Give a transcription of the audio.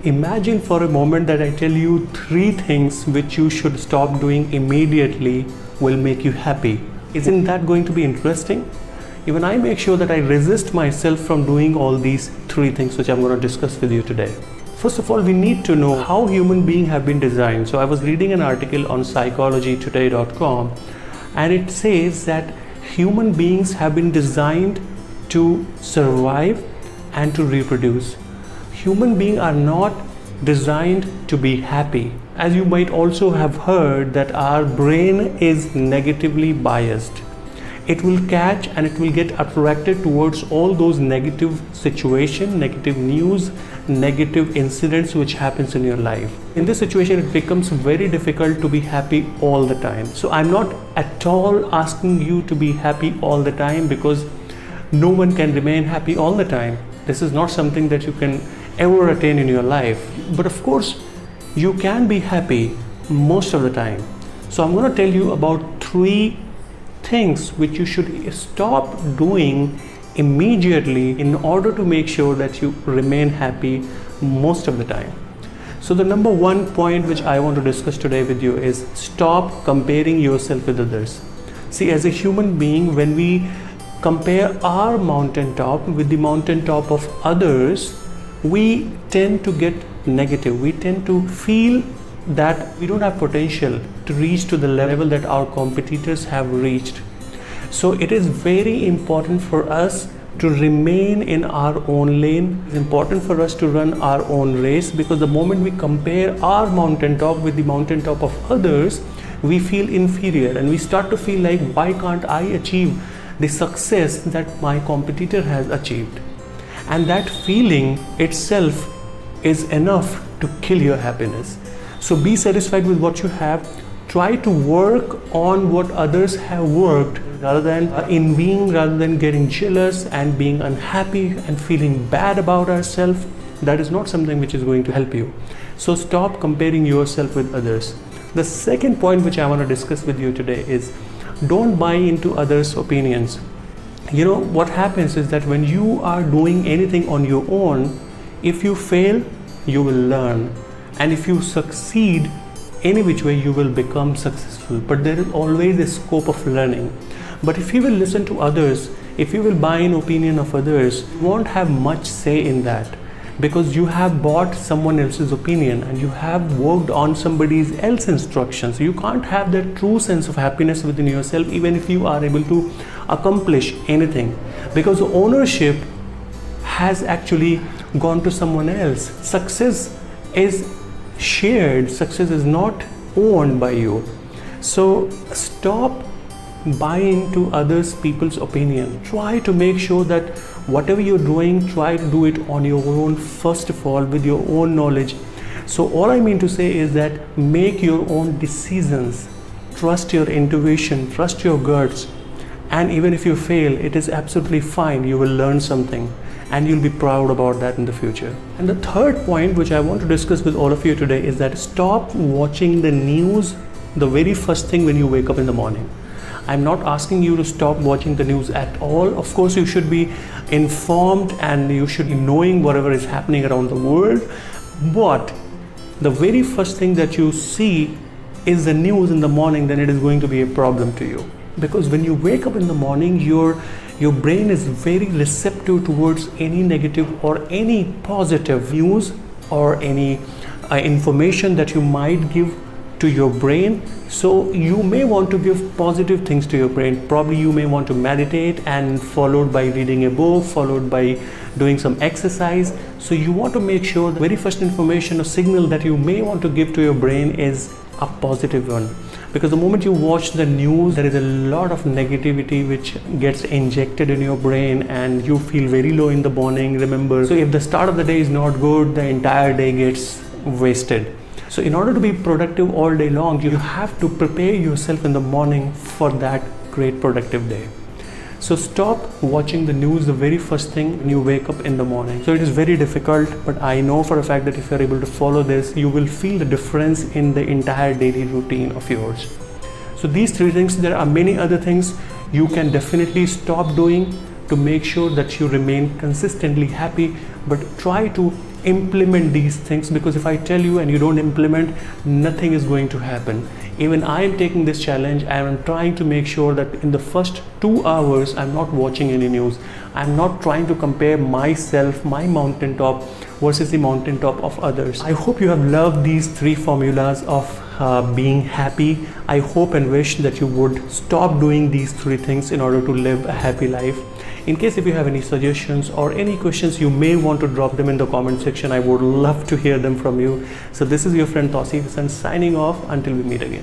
Imagine for a moment that I tell you 3 things which you should stop doing immediately will make you happy. Isn't that going to be interesting? Even I make sure that I resist myself from doing all these 3 things which I'm going to discuss with you today. First of all, we need to know how human beings have been designed. So I was reading an article on psychologytoday.com, and it says that human beings have been designed to survive and to reproduce. Human beings are not designed to be happy. As you might also have heard that our brain is negatively biased. It will catch and it will get attracted towards all those negative situations, negative news, negative incidents which happens in your life. In this situation, it becomes very difficult to be happy all the time. So I'm not at all asking you to be happy all the time, because no one can remain happy all the time. This is not something that you can ever attain in your life. But of course, you can be happy most of the time. So I'm going to tell you about 3 things which you should stop doing immediately in order to make sure that you remain happy most of the time. So the number 1 point which I want to discuss today with you is stop comparing yourself with others. See, as a human being, when we compare our mountaintop with the mountaintop of others, we tend to get negative. We tend to feel that we don't have potential to reach to the level that our competitors have reached. So it is very important for us to remain in our own lane. It's important for us to run our own race, because the moment we compare our mountaintop with the mountaintop of others, we feel inferior and we start to feel like, why can't I achieve the success that my competitor has achieved? And that feeling itself is enough to kill your happiness. So be satisfied with what you have. Try to work on what others have worked, rather than getting jealous and being unhappy and feeling bad about ourselves. That is not something which is going to help you. So stop comparing yourself with others. The second point which I want to discuss with you today is don't buy into others' opinions. You know what happens is that when you are doing anything on your own, if you fail, you will learn. And if you succeed, any which way you will become successful. But there is always a scope of learning. But if you will listen to others, if you will buy an opinion of others, you won't have much say in that, because you have bought someone else's opinion and you have worked on somebody else's instructions. You can't have that true sense of happiness within yourself, even if you are able to accomplish anything, because the ownership has actually gone to someone else. Success is shared. Success is not owned by you. So stop buying into others people's opinion. Try to make sure that whatever you're doing, try to do it on your own, first of all, with your own knowledge. So all I mean to say is that make your own decisions. Trust your intuition, trust your guts, and even if you fail, it is absolutely fine. You will learn something and you'll be proud about that in the future. And the third point which I want to discuss with all of you today is that stop watching the news the very first thing when you wake up in the morning. I'm not asking you to stop watching the news at all. Of course, you should be informed and you should be knowing whatever is happening around the world. But the very first thing that you see is the news in the morning, then it is going to be a problem to you. Because when you wake up in the morning, your brain is very receptive towards any negative or any positive news or any information that you might give to your brain. So you may want to give positive things to your brain. Probably you may want to meditate, and followed by reading a book, followed by doing some exercise. So you want to make sure the very first information or signal that you may want to give to your brain is a positive one. Because the moment you watch the news, there is a lot of negativity which gets injected in your brain and you feel very low in the morning. Remember, so if the start of the day is not good, the entire day gets wasted. So in order to be productive all day long, you have to prepare yourself in the morning for that great productive day. So stop watching the news the very first thing when you wake up in the morning. So it is very difficult, but I know for a fact that if you're able to follow this, you will feel the difference in the entire daily routine of yours. So these 3 things, there are many other things you can definitely stop doing to make sure that you remain consistently happy, but try to implement these things, because if I tell you and you don't implement, nothing is going to happen. Even I am taking this challenge. I am trying to make sure that in the first 2 hours I'm not watching any news. I'm not trying to compare myself, my mountaintop versus the mountaintop of others. I hope you have loved these 3 formulas of being happy. I hope and wish that you would stop doing these 3 things in order to live a happy life. In case if you have any suggestions or any questions, you may want to drop them in the comment section. I would love to hear them from you. So this is your friend Tawseef Hassan signing off until we meet again.